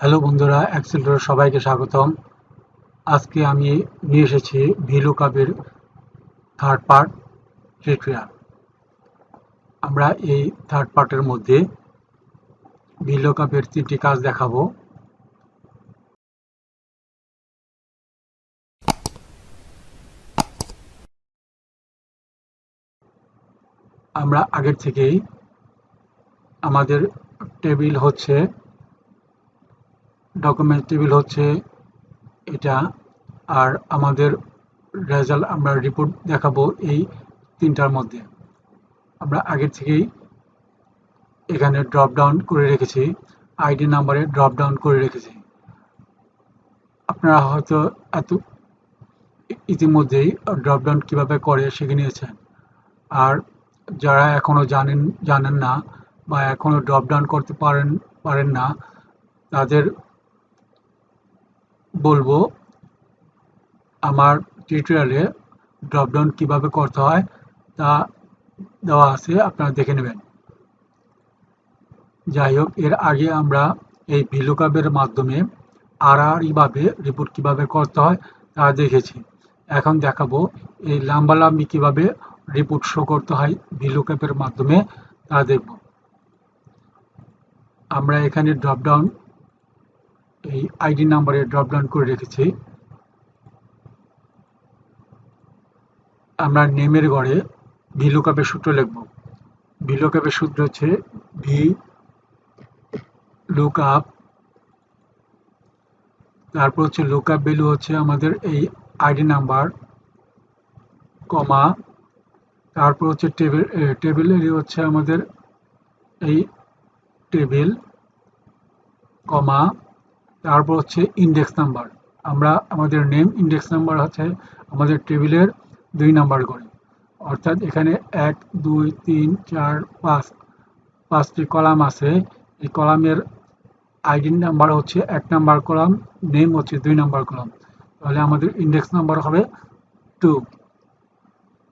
Hello বন্ধুরা, accelerator সবাইকে স্বাগতম। আজকে আমি নিয়ে এসেছি ভিলুকাপের থার্ড পার্ট টিউটোরিয়াল। আমরা এই থার্ড পার্টের মধ্যে ভিলুকাপের 3টি কাজ দেখাবো। আমরা আগের থেকেই আমাদের টেবিল হচ্ছে ডকুমেন্ট টেবিল হচ্ছে এটা, আর আমাদের রেজাল্ট আমরা রিপোর্ট দেখাবো এই 3টার মধ্যে। আমরা আগের থেকেই এখানে ড্রপ ডাউন করে রেখেছি, আইডি নাম্বারে ড্রপ ডাউন করে রেখেছি। আপনারা হয়তো এত ইতিমধ্যেই ড্রপ ডাউন কীভাবে করে শিখে নিয়েছেন। আর যারা এখনও জানেন না বা এখনও ড্রপ ডাউন করতে পারেন না, তাদের বলবো আমার টিউটোরিয়ালে ড্রপ ডাউন কীভাবে করতে হয় তা দেওয়া আছে, আপনারা দেখে নেবেন। যাই হোক, এর আগে আমরা এই ভিলুকাপের মাধ্যমে আড়াআড়িভাবে রিপোর্ট কীভাবে করতে হয় তা দেখেছি। এখন দেখাবো এই লাম্বালাম্বি কীভাবে রিপোর্ট শো করতে হয় ভিলুকাপের মাধ্যমে তা দেখব। আমরা এখানে ড্রপ ডাউন এই আইডি নাম্বারে ড্রপ ডাউন করে রেখেছি। আমরা নেমের ঘরে ভিলুকাপের সূত্র লিখব। ভিলুকাপের সূত্র হচ্ছে ভি লুকআপ, তারপর হচ্ছে লুকআপ ভ্যালু হচ্ছে আমাদের এই আইডি নাম্বার, কমা, তারপর হচ্ছে টেবিলেরই হচ্ছে আমাদের এই টেবিল, কমা, তারপর হচ্ছে ইন্ডেক্স নাম্বার। আমরা আমাদের নেম ইন্ডেক্স নাম্বার হচ্ছে আমাদের টেবিলের 2 নাম্বার করে, অর্থাৎ এখানে 1 2 3 4 5 5টি কলাম আছে। এই কলামের আইডি নাম্বার হচ্ছে 1 নাম্বার কলাম, নেম হচ্ছে 2 নাম্বার কলাম, তাহলে আমাদের ইন্ডেক্স নাম্বার হবে 2,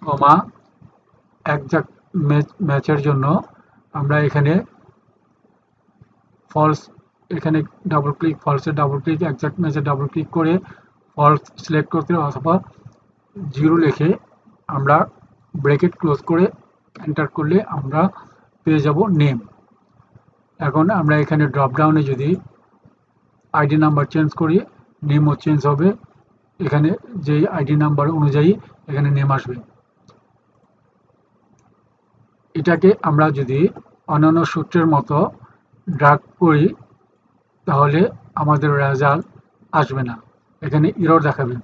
কমা, একজ্যাক্ট ম্যাচের জন্য আমরা এখানে ফলস, এখানে ডাবল ক্লিক, ফলসে ডাবল ক্লিক, একজ্যাক্ট ম্যাচে ডাবল ক্লিক করে ফলস সিলেক্ট করতে অথবা 0 লিখে আমরা ব্র্যাকেট ক্লোজ করে এন্টার করলে আমরা পেয়ে যাব নেম। এখন আমরা এখানে ড্রপ ডাউনে যদি আইডি নাম্বার চেঞ্জ করি, নেমও চেঞ্জ হবে। এখানে যেই আইডি নাম্বার অনুযায়ী এখানে নেম আসবে। এটাকে আমরা যদি অন্যান্য সূত্রের মতো ড্রাগ করি তাহলে আমাদের রেজাল্ট আসবে না, এখানে এরর দেখাবে।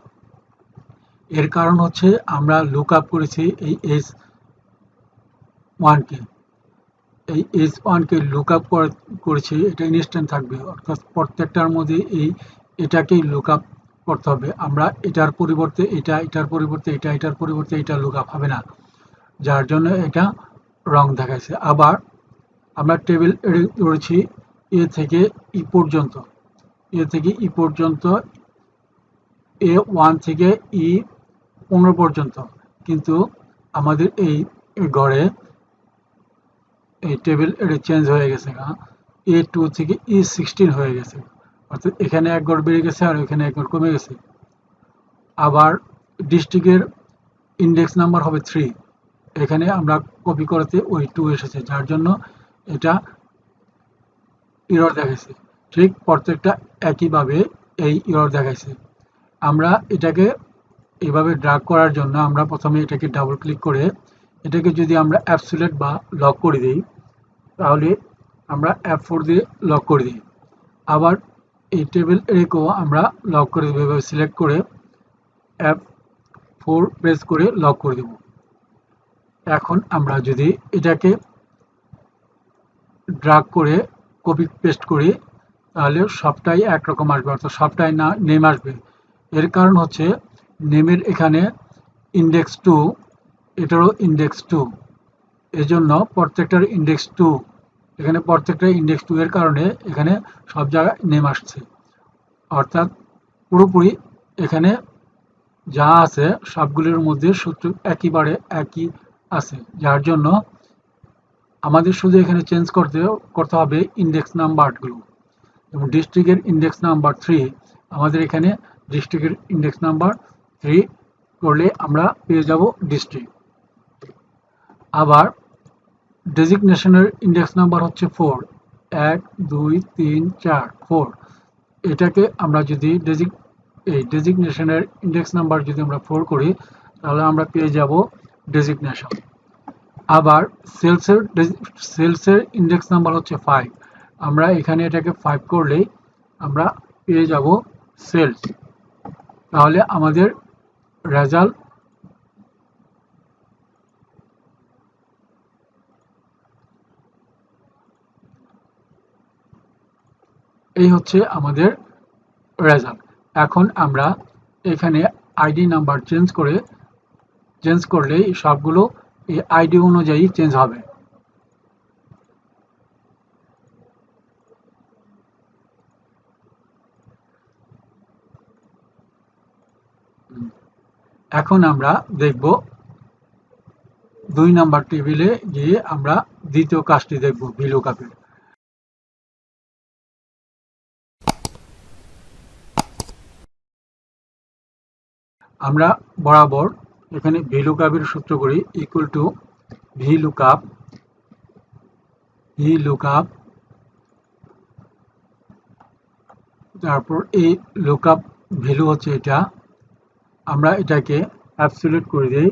এর কারণ হচ্ছে আমরা লুকআপ করেছি এই S1কে, এই S1কে লুকআপ করেছি, এটা ইনস্ট্যান্ট থাকবে, অর্থাৎ প্রত্যেকটার মধ্যে এটাকেই লুকআপ করতে হবে। আমরা এটার পরিবর্তে এটা, এটার পরিবর্তে এটা, এটার পরিবর্তে এটা লুকআপ হবে না, যার জন্য এটা রং দেখাইছে। আবার আমরা টেবিল ধরেছি এ থেকে ই পর্যন্ত, এ থেকে ই পর্যন্ত, A1 থেকে E15 পর্যন্ত, কিন্তু আমাদের এই ঘরে এই টেবিল এটা চেঞ্জ হয়ে গেছে, A2 থেকে E16 হয়ে গেছে, অর্থাৎ এখানে 1 ঘর বেড়ে গেছে আর এখানে 1 ঘর কমে গেছে। আবার ডিস্ট্রিক্টের ইন্ডেক্স নাম্বার হবে 3, এখানে আমরা কপি করতে ওই 2 এসেছে, যার জন্য এটা এরর দেখাইছে। ঠিক প্রত্যেকটা একইভাবে এই এরর দেখাইছে। আমরা এটাকে এভাবে ড্র্যাগ করার জন্য আমরা প্রথমে এটাকে ডাবল ক্লিক করে এটাকে যদি আমরা অ্যাবসলিউট বা লক করে দিই, তাহলে আমরা F4 দিয়ে লক করে দিই। আবার এই টেবিল একেও আমরা লক করে দেবো, এভাবে সিলেক্ট করে F4 প্রেস করে লক করে দেব। এখন আমরা যদি এটাকে ড্র্যাগ করে কপি পেস্ট করি তাহলে সবটাই একরকম আসবে, অর্থাৎ সবটাই না নেম আসবে। এর কারণ হচ্ছে নেমের এখানে ইন্ডেক্স 2, এটারও ইন্ডেক্স 2, এজন্য প্রত্যেকটার ইন্ডেক্স 2, এখানে প্রত্যেকটা ইন্ডেক্স 2 এর কারণে এখানে সব জায়গায় নেম আসছে, অর্থাৎ পুরোপুরি এখানে যা আছে সবগুলির মধ্যে সূত্র একেবারে একই আছে, যার জন্য আমাদের শুধু এখানে চেঞ্জ করতে হবে ইন্ডেক্স নাম্বারগুলো। এবং ডিস্ট্রিক্টের ইন্ডেক্স নাম্বার 3 আমাদের এখানে ডিস্ট্রিক্টের ইন্ডেক্স নাম্বার 3 করলে আমরা পেয়ে যাব ডিস্ট্রিক্ট। আবার ডেজিগনেশনের ইন্ডেক্স নাম্বার হচ্ছে 4, 1 2 3 4 4। এটাকে আমরা যদি এই ডেজিগনেশনের ইন্ডেক্স নাম্বার যদি আমরা 4 করি তাহলে আমরা পেয়ে যাব ডেজিগনেশন। আবার সেলসের ইন্ডেক্স নাম্বার হচ্ছে 5, আমরা এখানে এটাকে 5 করলেই আমরা পেয়ে যাব সেলস। তাহলে আমাদের রেজাল্ট এই হচ্ছে আমাদের রেজাল্ট। এখন আমরা এখানে আইডি নাম্বার চেঞ্জ করলেই সবগুলো এই আইডি অনুযায়ী চেঞ্জ হবে। এখন আমরা দেখব 2 নাম্বার টেবিলে গিয়ে আমরা দ্বিতীয় কাজটি দেখব ভিলুকআপের। আমরা বরাবর এখানে ভিলুকআপের সূত্র করি ইকুয়াল টু ভিলুকআপ তারপর এই লুকআপ ভ্যালু হচ্ছে এটা, আমরা এটাকে অ্যাবসলিউট করে দিই,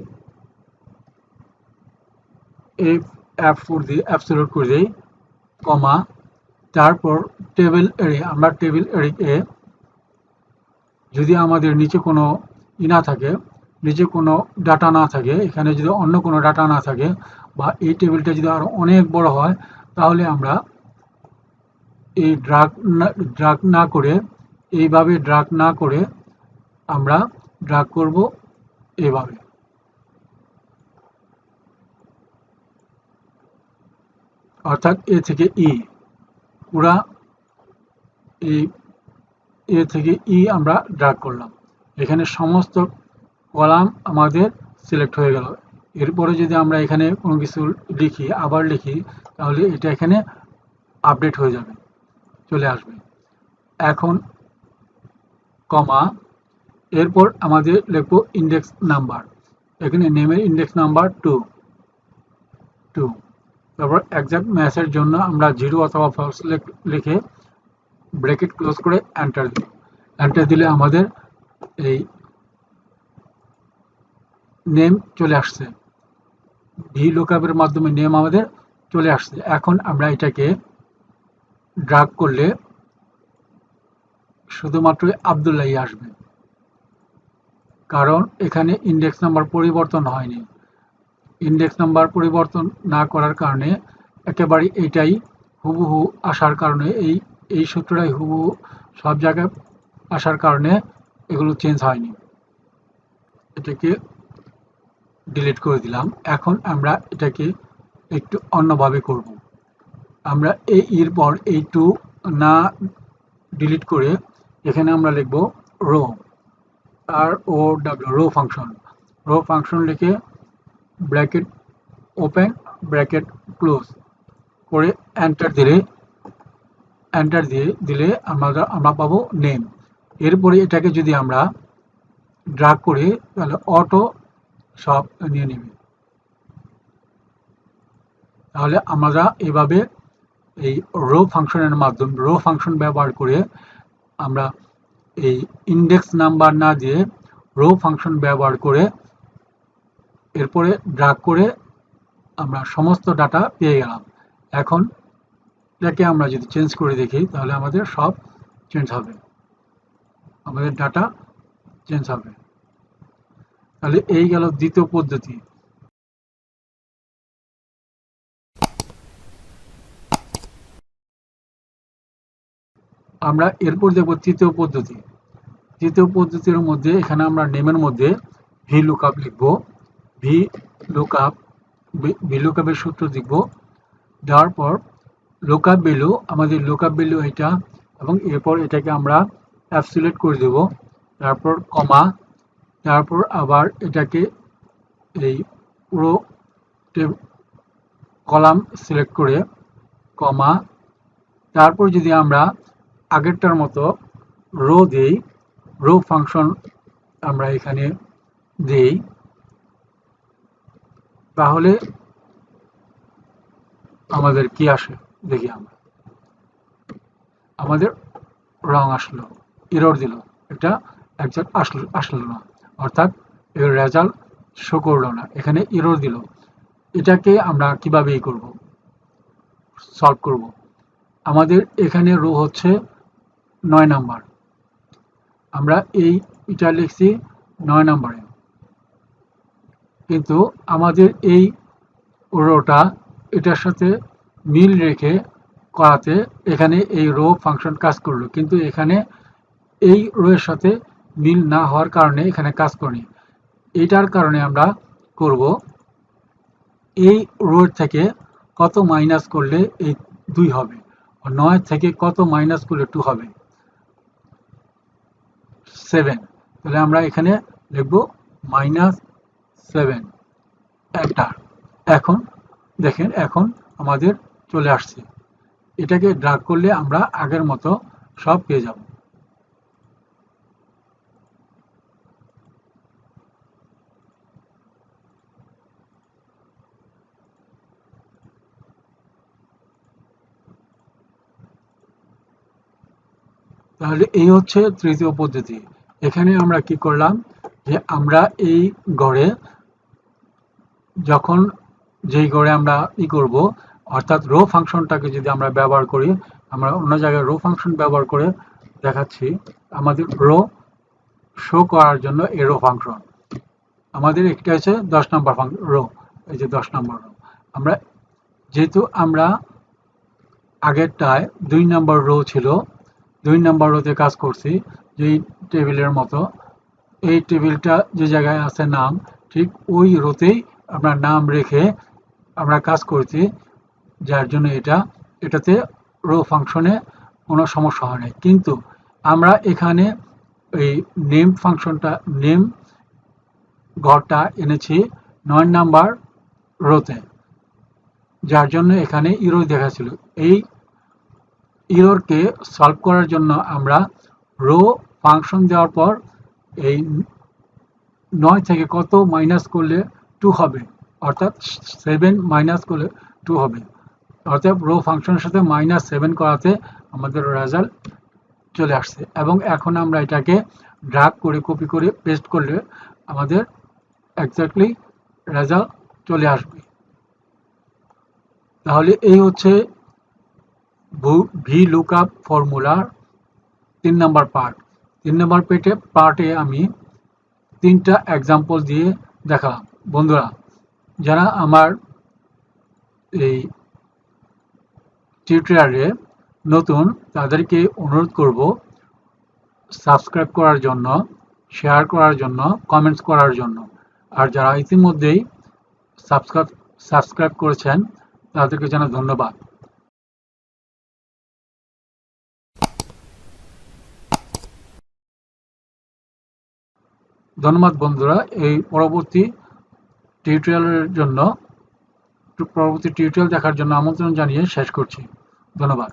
অ্যাবসলিউট করে দিই, কমা, তারপর টেবিল এরে আমরা টেবিল এরে যদি আমাদের নিচে কোনো না থাকে, নিচে কোনো ডাটা না থাকে, এখানে যদি অন্য কোনো ডাটা না থাকে বা এই টেবিলটা যদি আরো অনেক বড় হয় তাহলে আমরা এই ড্রাগ না করে এইভাবে ড্রাগ না করে আমরা ড্রাগ করব এভাবে, অর্থাৎ এ থেকে ই পুরা এই এ থেকে ই আমরা ড্রাগ করলাম। এখানে সমস্ত কলাম আমাদের সিলেক্ট হয়ে গেল। এরপরে যদি আমরা এখানে কোনো কিছু লিখি, আবার লিখি, তাহলে এটা এখানে আপডেট হয়ে যাবে, চলে আসবে। এখন কমা, এরপর আমাদের লিখব ইন্ডেক্স নাম্বার, এখানে নেমের ইন্ডেক্স নাম্বার 2, তারপর এক্সাক্ট ম্যাচের জন্য আমরা 0 অথবা ফলস লিখে ব্র্যাকেট ক্লোজ করে এন্টার দিই। এন্টার দিলে আমাদের এই নেম চলে আসছে, ভিলুকআপের মাধ্যমে নেম আমাদের চলে আসছে। এখন আমরা এটাকে ড্রাগ করলে শুধুমাত্র আব্দুল্লাহই আসবে, কারণ এখানে ইন্ডেক্স নাম্বার পরিবর্তন হয়নি। ইন্ডেক্স নাম্বার পরিবর্তন না করার কারণে একেবারে এটাই হুবহু আসার কারণে এই সূত্রটাই হুবহু সব জায়গায় আসার কারণে এগুলো চেঞ্জ হয়নি। এটাকে ডিলিট করে দিলাম। এখন আমরা এটাকে একটু অন্যভাবে করব। আমরা এর পর এই 2 না ডিলিট করে এখানে আমরা লিখব রো, ROW, রো ফাংশন লিখে ব্র্যাকেট ওপেন ব্র্যাকেট ক্লোজ করে এন্টার দিলে আমরা পাবো নেম। এরপরে এটাকে যদি আমরা ড্রাগ করি তাহলে অটো সব নিয়ে নেবে। তাহলে আমরা এভাবে এই রো ফাংশনের মাধ্যমে, রো ফাংশন ব্যবহার করে আমরা এই ইন্ডেক্স নাম্বার না দিয়ে রো ফাংশন ব্যবহার করে এরপরে ড্রাগ করে আমরা সমস্ত ডাটা পেয়ে গেলাম। এখন এটাকে আমরা যদি চেঞ্জ করে দেখি তাহলে আমাদের সব চেঞ্জ হবে, আমাদের ডাটা চেঞ্জ হবে। তাহলে এই গেল দ্বিতীয় পদ্ধতি। আমরা এরপর দেখব তৃতীয় পদ্ধতি। তৃতীয় পদ্ধতির মধ্যে এখানে আমরা নেমের মধ্যে ভিলুকআপ লিখব, ভিলুকআপের সূত্র লিখব, দেওয়ার পর লুকআপ ভ্যালু, আমাদের লুকআপ ভ্যালু এটা, এবং এরপর এটাকে আমরা অ্যাবসলিউট করে দেব, তারপর কমা, তারপর আবার এটাকে এই পুরো কলাম সিলেক্ট করে কমা, তারপর যদি আমরা আগেরটার মতো রো দেই, রো ফাংশন আমরা এখানে দেই, তাহলে আমাদের কি আসে দেখি আমরা। আমাদের রং আসলো, এরর দিল, এটা একজাক্ট আসলো না, অর্থাৎ এর রেজাল্ট শো করলো না, এখানে এরর দিল। এটাকে আমরা কিভাবে করব, সলভ করব। আমাদের এখানে রো হচ্ছে 9 নাম্বার, আমরা এটা লিখছি 9 নাম্বারে, কিন্তু আমাদের এই রোটা এটার সাথে মিল রেখে করাতে এখানে এই রো ফাংশন কাজ করলো, কিন্তু এখানে এই রো এর সাথে মিল না হওয়ার কারণে এখানে কাজ করেনি। এটার কারণে আমরা করব এই রো থেকে কত মাইনাস করলে এই 2 হবে, 9 থেকে কত মাইনাস করলে 2 হবে, 7। তাহলে আমরা এখানে লিখব -7 এন্টার। এখন দেখেন, এখন আমাদের চলে আসছে। এটাকে ড্র্যাগ করলে আমরা আগের মতো সব পেয়ে যাব। তাহলে এই হচ্ছে তৃতীয় পদ্ধতি। এখানে আমরা কি করলাম, যে আমরা এই গড়ে যখন যেই গড়ে আমরা করব, অর্থাৎ রো ফাংশনটাকে যদি আমরা ব্যবহার করি, আমরা অন্য জায়গায় রো ফাংশন ব্যবহার করে দেখাচ্ছি। আমাদের রো শো করার জন্য এই রো ফাংশন, আমাদের একটা হচ্ছে 10 নম্বর রো, এই যে 10 নম্বর রো। আমরা যেহেতু আমরা আগেরটায় 2 নম্বর রো ছিল, 2 নম্বর রোতে কাজ করছি, যেই টেবিলের মতো, এই টেবিলটা যে জায়গায় আছে নাম, ঠিক ওই রোতেই আমরা নাম রেখে আমরা কাজ করছি, যার জন্য এটাতে রো ফাংশনে কোনো সমস্যা হয় না। কিন্তু আমরা এখানে এই নেম ফাংশনটা, নেম ঘরটা এনেছি 9 নাম্বার রোতে, যার জন্য এখানে ইরর দেখাচ্ছিল। এই ইররকে সলভ করার জন্য আমরা রো ফাংশন দেওয়ার পর এই 9 থেকে কত মাইনাস করলে 2 হবে, অর্থাৎ 7 মাইনাস করলে 2 হবে, অর্থাৎ রো ফাংশনের সাথে -7 করাতে আমাদের রেজাল্ট চলে আসছে। এবং এখন আমরা এটাকে ড্র্যাগ করে কপি করে পেস্ট করলে আমাদের এক্স্যাক্টলি রেজাল্ট চলে আসবে। তাহলে এই হচ্ছে VLOOKUP ফর্মুলার 3 নাম্বার পার্ট। 3 নাম্বার পার্টে আমি 3টা এক্সাম্পল দিয়ে দেখালাম। বন্ধুরা, যারা আমার এই টিউটোরিয়ালে নতুন, তাদেরকে অনুরোধ করব সাবস্ক্রাইব করার জন্য, শেয়ার করার জন্য, কমেন্টস করার জন্য। আর যারা ইতিমধ্যেই সাবস্ক্রাইব করেছেন, তাদেরকে জানাই ধন্যবাদ। ধন্যবাদ বন্ধুরা। এই পরবর্তী টিউটোরিয়াল দেখার জন্য আমন্ত্রণ জানিয়ে শেষ করছি। ধন্যবাদ।